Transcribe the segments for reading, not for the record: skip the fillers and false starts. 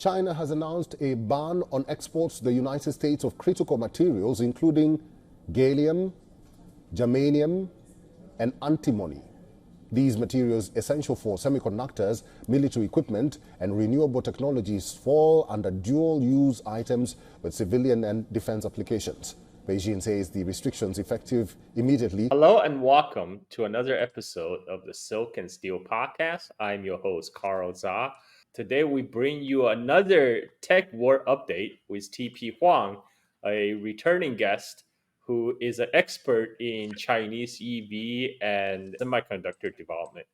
China has announced a ban on exports to the United States of critical materials, including gallium, germanium, and antimony. These materials, essential for semiconductors, military equipment, and renewable technologies, fall under dual-use items with civilian and defense applications. Beijing says the restrictions effective immediately. Hello and welcome to another episode of the Silk and Steel podcast. I'm your host, Carl Za. Today we bring you another tech war update with TP Huang, a returning guest who is an expert in Chinese EV and semiconductor development.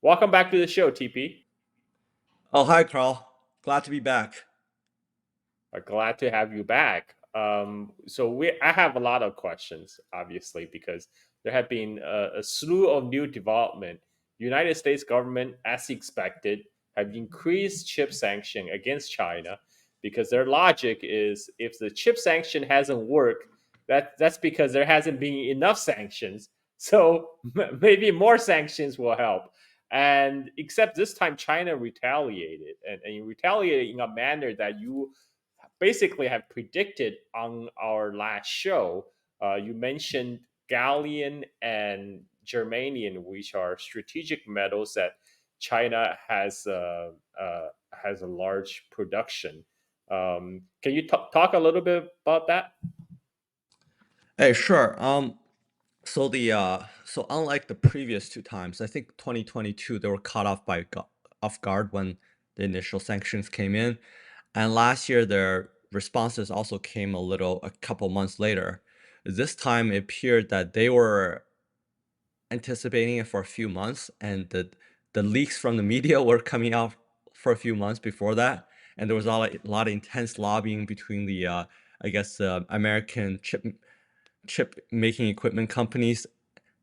Welcome back to the show, TP. Oh, hi, Carl. Glad to be back. Glad to have you back. I have a lot of questions, obviously, because there have been a slew of new development. United States government, as expected, have increased chip sanction against China because their logic is if the chip sanction hasn't worked, that's because there hasn't been enough sanctions. So maybe more sanctions will help. And except this time, China retaliated and retaliated in a manner that you basically have predicted on our last show. You mentioned gallium and germanium, which are strategic metals that China has a large production. Can you talk a little bit about that? Hey, sure. So unlike the previous two times, I think 2022 they were caught off guard when the initial sanctions came in, and last year their responses also came a couple months later. This time it appeared that they were anticipating it for a few months, and the leaks from the media were coming out for a few months before that, and there was a lot of intense lobbying between the American chip making equipment companies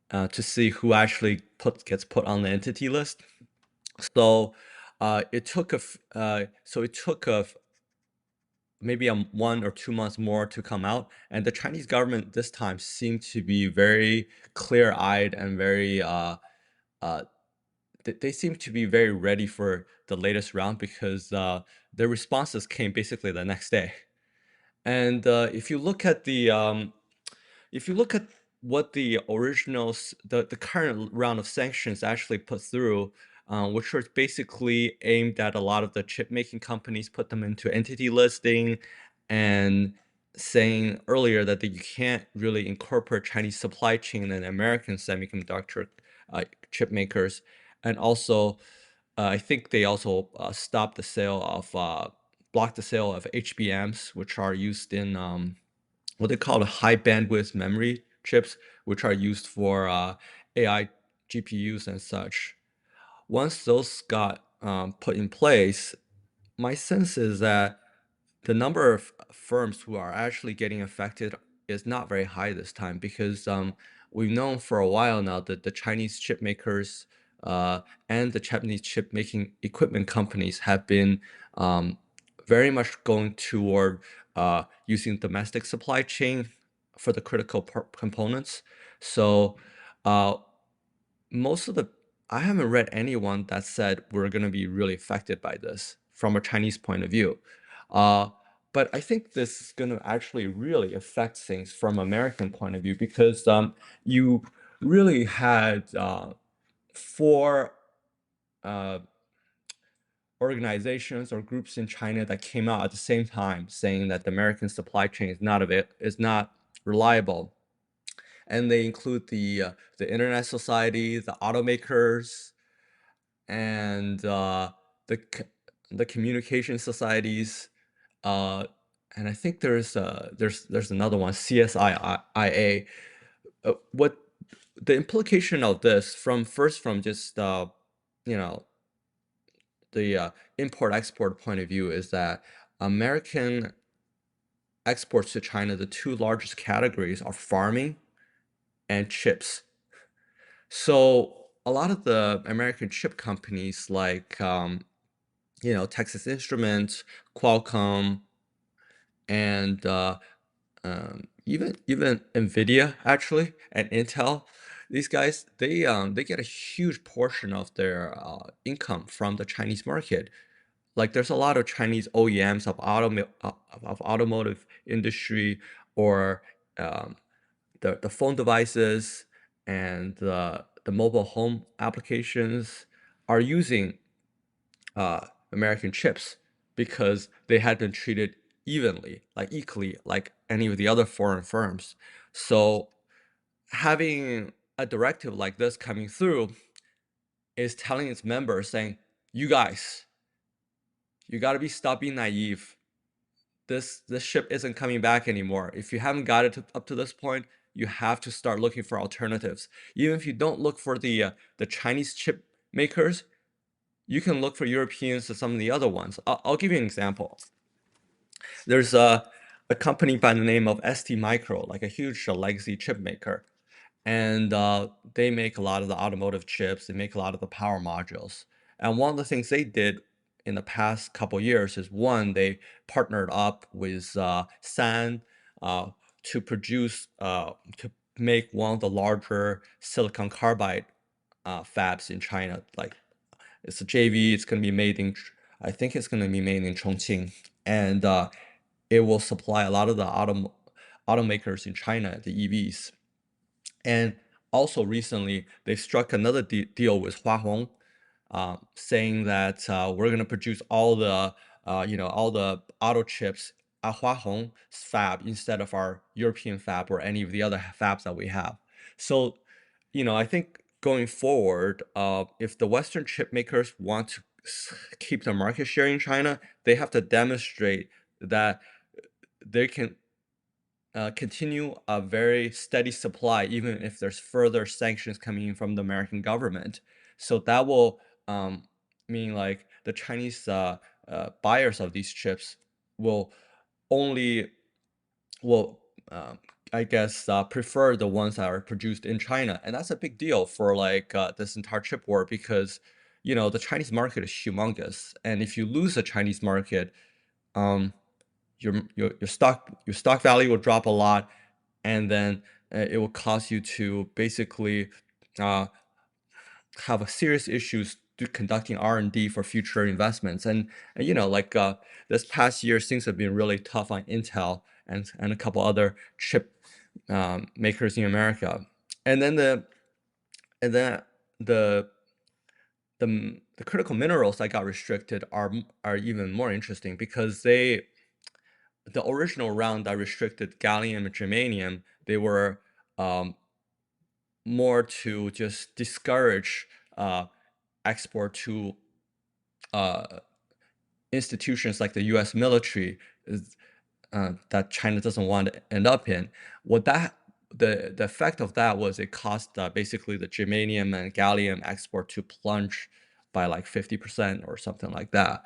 to see who actually gets put on the entity list. So it took maybe 1 or 2 months more to come out, and the Chinese government this time seemed to be very clear-eyed and very uh, they seem to be very ready for the latest round because their responses came basically the next day. And if you look at what the current round of sanctions actually put through, which was basically aimed at a lot of the chip making companies, put them into entity listing, and saying earlier that you can't really incorporate Chinese supply chain and American semiconductor chip makers, and also I think they also blocked the sale of HBMs, which are used in what they call high bandwidth memory chips, which are used for AI GPUs and such. Once those got put in place, my sense is that the number of firms who are actually getting affected is not very high this time because we've known for a while now that the Chinese chip makers and the Japanese chip making equipment companies have been very much going toward using domestic supply chain for the critical components. So uh, most of the I haven't read anyone that said we're going to be really affected by this from a Chinese point of view. Uh, but I think this is going to actually really affect things from American point of view because you really had four uh, organizations or groups in China that came out at the same time saying that the American supply chain is not reliable, and they include the Internet Society, the automakers, and the the communication societies, uh, and I think there's another one, CSIIA. What the implication of this from just you know the import-export point of view is that American exports to China, the two largest categories are farming and chips. So a lot of the American chip companies like Texas Instruments, Qualcomm, and even Nvidia actually and Intel, these guys they get a huge portion of their income from the Chinese market. like there's a lot of Chinese OEMs of automotive industry or um, the phone devices and the mobile home applications are using American chips because they had been treated evenly, like equally, like any of the other foreign firms. So having a directive like this coming through is telling its members saying, you guys, you got to stop being naive. This ship isn't coming back anymore. If you haven't got it up to this point, you have to start looking for alternatives. Even if you don't look for the Chinese chip makers, you can look for Europeans or some of the other ones. I'll give you an example. There's a company by the name of ST Micro, like a huge legacy chip maker. And they make a lot of the automotive chips. They make a lot of the power modules. And one of the things they did in the past couple years is one, they partnered up with SAN to produce to make one of the larger silicon carbide fabs in China. Like it's a JV. It's going to be made in, I think it's going to be made in Chongqing, and it will supply a lot of the automakers in China, the EVs. And also recently, they struck another deal with Huahong, saying that we're going to produce all the all the auto chips at Huahong's fab instead of our European fab or any of the other fabs that we have. So, I think going forward, if the Western chip makers want to keep their market share in China, they have to demonstrate that they can continue a very steady supply, even if there's further sanctions coming in from the American government. So that will mean like the Chinese buyers of these chips will only I guess prefer the ones that are produced in China, and that's a big deal for like this entire chip war because the Chinese market is humongous, and if you lose the Chinese market, your stock value will drop a lot, and then it will cause you to basically have a serious issues to conducting R&D for future investments. And like this past year, things have been really tough on Intel and a couple other chip makers in America. And then the critical minerals that got restricted are even more interesting because the original round that restricted gallium and germanium, they were more to just discourage export to institutions like the U.S. military that China doesn't want to end up in. The effect of that was it caused basically the germanium and gallium export to plunge by like 50% or something like that.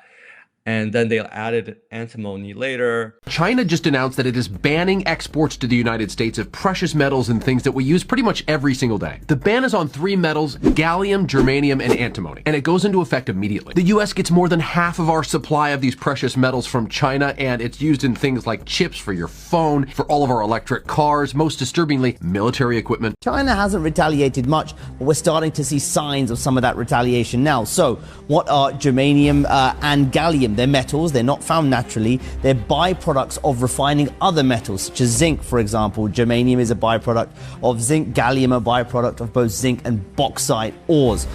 And then they added antimony later. China just announced that it is banning exports to the United States of precious metals and things that we use pretty much every single day. The ban is on 3 metals, gallium, germanium, and antimony, and it goes into effect immediately. The US gets more than half of our supply of these precious metals from China, and it's used in things like chips for your phone, for all of our electric cars, most disturbingly, military equipment. China hasn't retaliated much, but we're starting to see signs of some of that retaliation now. So, what are germanium and gallium? They're metals, they're not found naturally, they're byproducts of refining other metals, such as zinc, for example. Germanium is a byproduct of zinc, gallium a byproduct of both zinc and bauxite ores.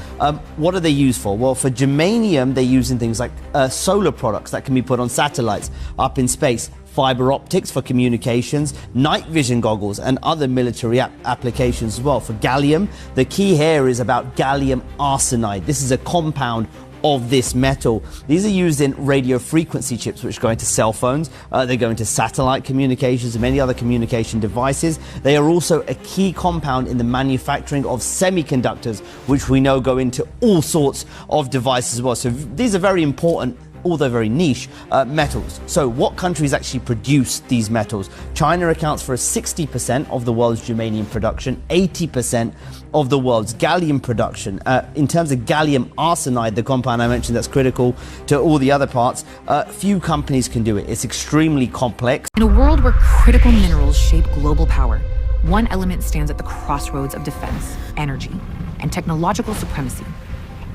What are they used for? Well, for germanium, they're used in things like solar products that can be put on satellites up in space, fiber optics for communications, night vision goggles, and other military applications as well. For gallium, the key here is about gallium arsenide. This is a compound of this metal. These are used in radio frequency chips, which go into cell phones. They go into satellite communications and many other communication devices. They are also a key compound in the manufacturing of semiconductors, which we know go into all sorts of devices as well. So these are very important, although very niche, metals. So what countries actually produce these metals? China accounts for 60% of the world's germanium production, 80% of the world's gallium production. In terms of gallium arsenide, the compound I mentioned that's critical to all the other parts, few companies can do it. It's extremely complex. In a world where critical minerals shape global power, one element stands at the crossroads of defense, energy, and technological supremacy: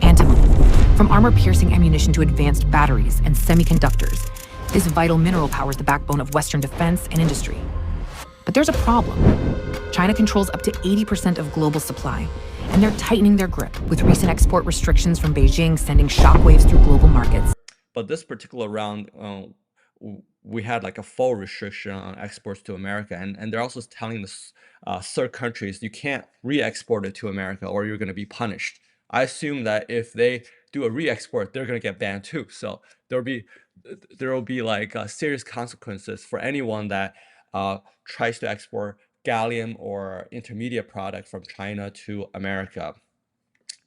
antimony. From armor-piercing ammunition to advanced batteries and semiconductors, this vital mineral powers the backbone of Western defense and industry. But there's a problem. China controls up to 80% of global supply, and they're tightening their grip, with recent export restrictions from Beijing sending shockwaves through global markets. But this particular round, we had like a full restriction on exports to America, and they're also telling the third countries you can't re-export it to America or you're going to be punished. I assume that if they do a re-export, they're going to get banned too. So there will be like serious consequences for anyone that tries to export gallium or intermediate product from China to America.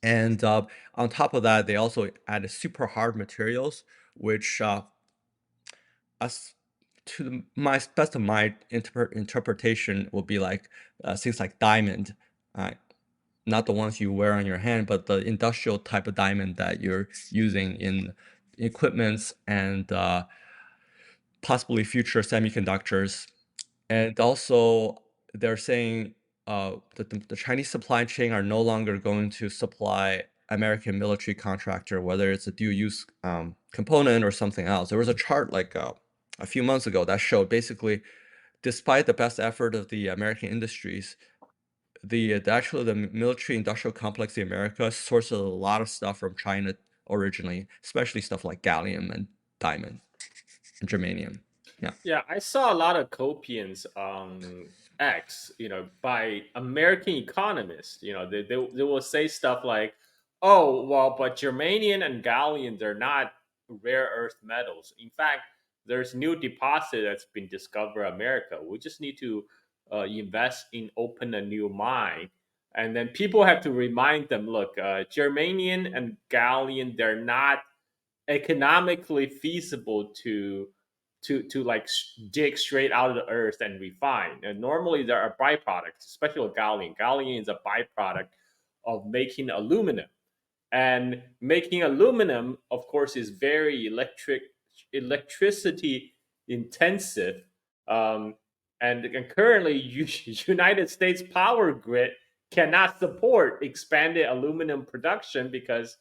And on top of that, they also added super hard materials, which as to my best of my interpretation will be like things like diamond, not the ones you wear on your hand, but the industrial type of diamond that you're using in equipments and possibly future semiconductors. And also, they're saying that the Chinese supply chain are no longer going to supply American military contractor, whether it's a dual-use component or something else. There was a chart like a few months ago that showed basically, despite the best effort of the American industries, the military industrial complex in America sources a lot of stuff from China originally, especially stuff like gallium and diamond and germanium. Yeah. Yeah, I saw a lot of copians on X, by American economists. They will say stuff like, "Oh, well, but germanium and gallium, they're not rare earth metals. In fact, there's new deposit that's been discovered in America. We just need to invest in open a new mine." And then people have to remind them, look, germanium and gallium, they're not economically feasible to like dig straight out of the earth and refine. And normally there are byproducts, especially with gallium. Gallium is a byproduct of making aluminum. And making aluminum, of course, is very electricity intensive. And currently, United States power grid cannot support expanded aluminum production because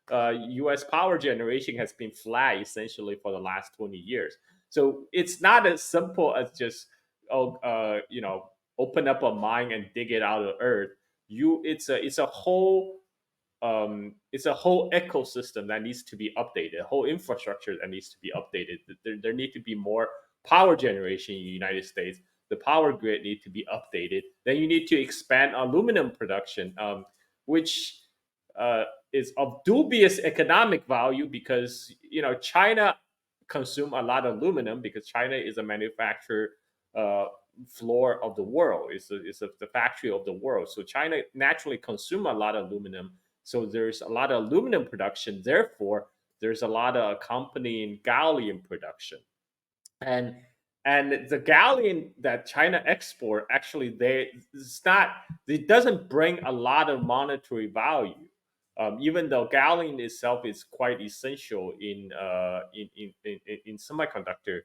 U.S. power generation has been flat essentially for the last 20 years. So it's not as simple as just open up a mine and dig it out of the earth. It's a whole ecosystem that needs to be updated, a whole infrastructure that needs to be updated. There need to be more power generation in the United States. The power grid need to be updated. Then you need to expand aluminum production, which is of dubious economic value because China consume a lot of aluminum because China is a manufacturer floor of the world. It's the factory of the world. So China naturally consume a lot of aluminum. So there's a lot of aluminum production. Therefore, there's a lot of accompanying gallium production. And the gallium that China export actually it doesn't bring a lot of monetary value. Even though gallium itself is quite essential in semiconductor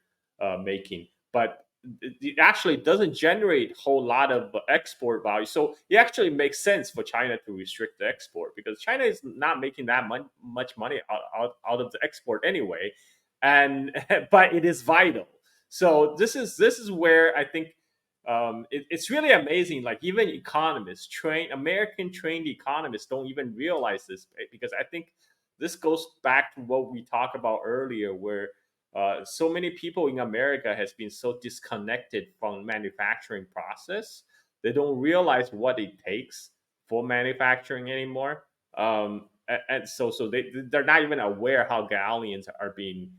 making, but it actually doesn't generate a whole lot of export value. So it actually makes sense for China to restrict the export because China is not making that much money out of the export anyway, but it is vital. So this is where I think it's really amazing. Like even economists, American trained economists, don't even realize this because I think this goes back to what we talked about earlier, where so many people in America has been so disconnected from manufacturing process. They don't realize what it takes for manufacturing anymore, and so they're not even aware how galleons are being